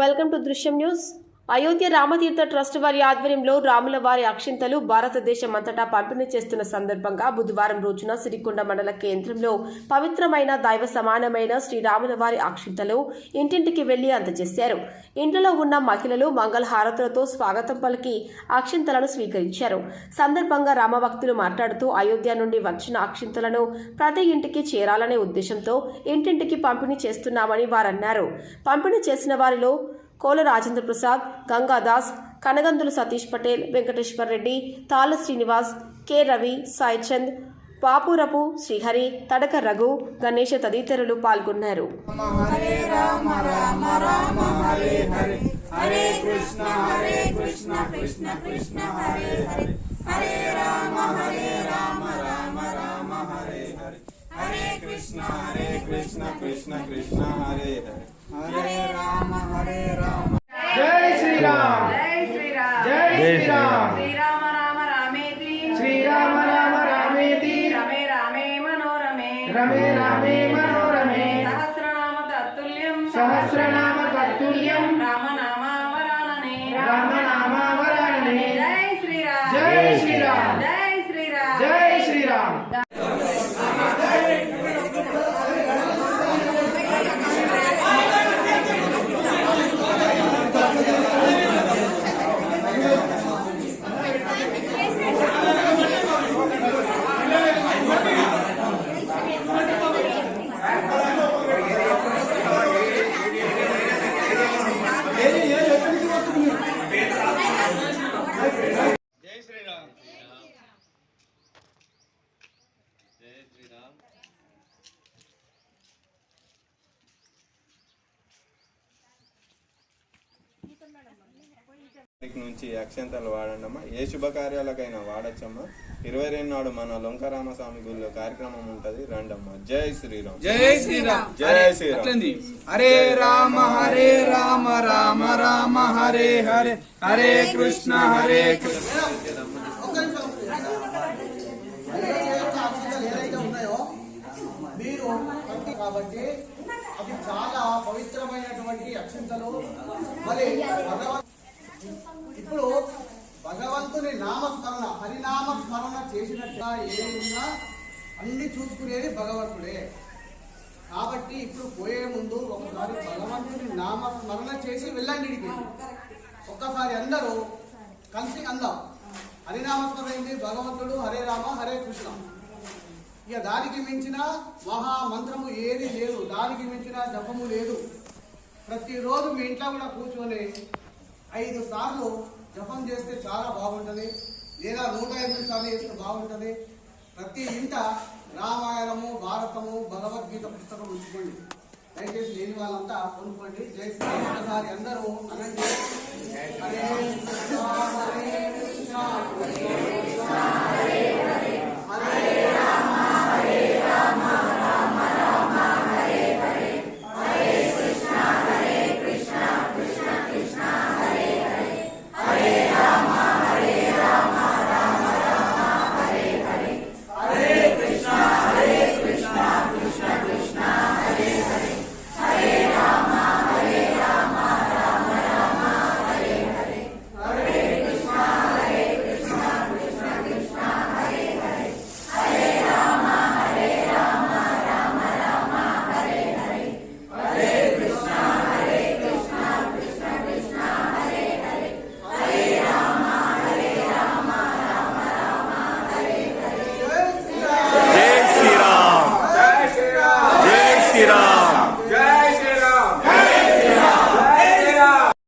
Welcome to దృశ్యం news. Ayodhya Rama Tirtha trust వారి ఆధ్వర్యంలో రాముల వారి అక్షింతలు భారతదేశం అంతటా పంపిణీ చేస్తున్న సందర్భంగా బుధవారం రోజున సిరికొండ మండల కేంద్రంలో పవిత్రమైన దైవ సమానమైన శ్రీరాముల వారి అక్షింతలు ఇంటింటికి వెళ్లి అందజేశారు. ఇంట్లో ఉన్న మహిళలు మంగళహారతులతో స్వాగతం పలికి అక్షింతలను స్వీకరించారు. సందర్భంగా రామభక్తులు మాట్లాడుతూ అయోధ్య నుండి వచ్చిన అక్షింతలను ప్రతి ఇంటికి చేరాలనే ఉద్దేశంతో ఇంటింటికి పంపిణీ చేస్తున్నామని వారన్నారు. పంపిణీ చేసిన వారిలో కోల రాజేంద్ర ప్రసాద్, గంగాదాస్, కనగందులు సతీష్ పటేల్, వెంకటేశ్వర్ రెడ్డి, తాళ్ళ శ్రీనివాస్, కె రవి, సాయిచంద్, పాపురపు శ్రీహరి, తడక రఘు, గణేష్ తదితరులు పాల్గొన్నారు. హరే రామ రామ రామ హరే హరే, హరే కృష్ణ కృష్ణ కృష్ణ హరే హరే, హరే రామ రామ రామ హరే హరే, హరే కృష్ణ కృష్ణ కృష్ణ హరే హరే, హరే రామ రామ. జై శ్రీరామ్, జై శ్రీరామ్, జై శ్రీరామ్. శ్రీరామ రామ రామేతి, శ్రీరామ రామ రామేతి, రమే రామే మనోరమే, రమే రామే మనోరమే, సహస్రనామ తత్తుల్యం, సహస్రనామ తత్తుల్యం, రామనామావరాననే, రామనామావరాననే. జై శ్రీరామ్, జై శ్రీరామ్, జై శ్రీరామ్, జై శ్రీరామ్. నుంచి అక్షంతలు వాడండమ్మా. ఏ శుభకార్యాలకైనా వాడచ్చమ్మా. 22 నాడు మన లొంకరామస్వామి గుడిలో కార్యక్రమం ఉంటది, రండమ్మా. జై శ్రీరామ్, జై శ్రీరామ్, జై శ్రీరామ్. హరే రామ రామ రామ హరే హరే, హరే కృష్ణ కృష్ణ. మీరు కాబట్టి అది చాలా పవిత్రమైనటువంటి అక్షంతలు. మరి ఇప్పుడు భగవంతుని నామస్మరణ, హరినామ స్మరణ చేసినట్టుగా ఏమున్నా అన్ని చూసుకునేది భగవంతుడే. కాబట్టి ఇప్పుడు పోయే ముందు ఒకసారి భగవంతుని నామస్మరణ చేసి వెళ్ళండి. ఒక్కసారి అందరూ కలిసి అందాం. హరినామస్మరణ ఏంటి? భగవంతుడు హరే రామ హరే కృష్ణ. ఇక దానికి మించిన మహామంత్రము ఏది లేదు, దానికి మించిన జపము లేదు. ప్రతిరోజు మీ ఇంట్లో కూడా కూర్చొని 5 సార్లు జపం చేస్తే చాలా బాగుంటుంది, లేదా 108 సార్లు చేస్తే బాగుంటుంది. ప్రతి ఇంట రామాయణము, భారతము, భగవద్గీత పుస్తకం ఉంచుకోండి. దయచేసి లేని వాళ్ళంతా కొనుక్కోండి. జై శ్రీరామ్. ఒకసారి అందరూ అనండి. హరే కృష్ణ హరే కృష్ణ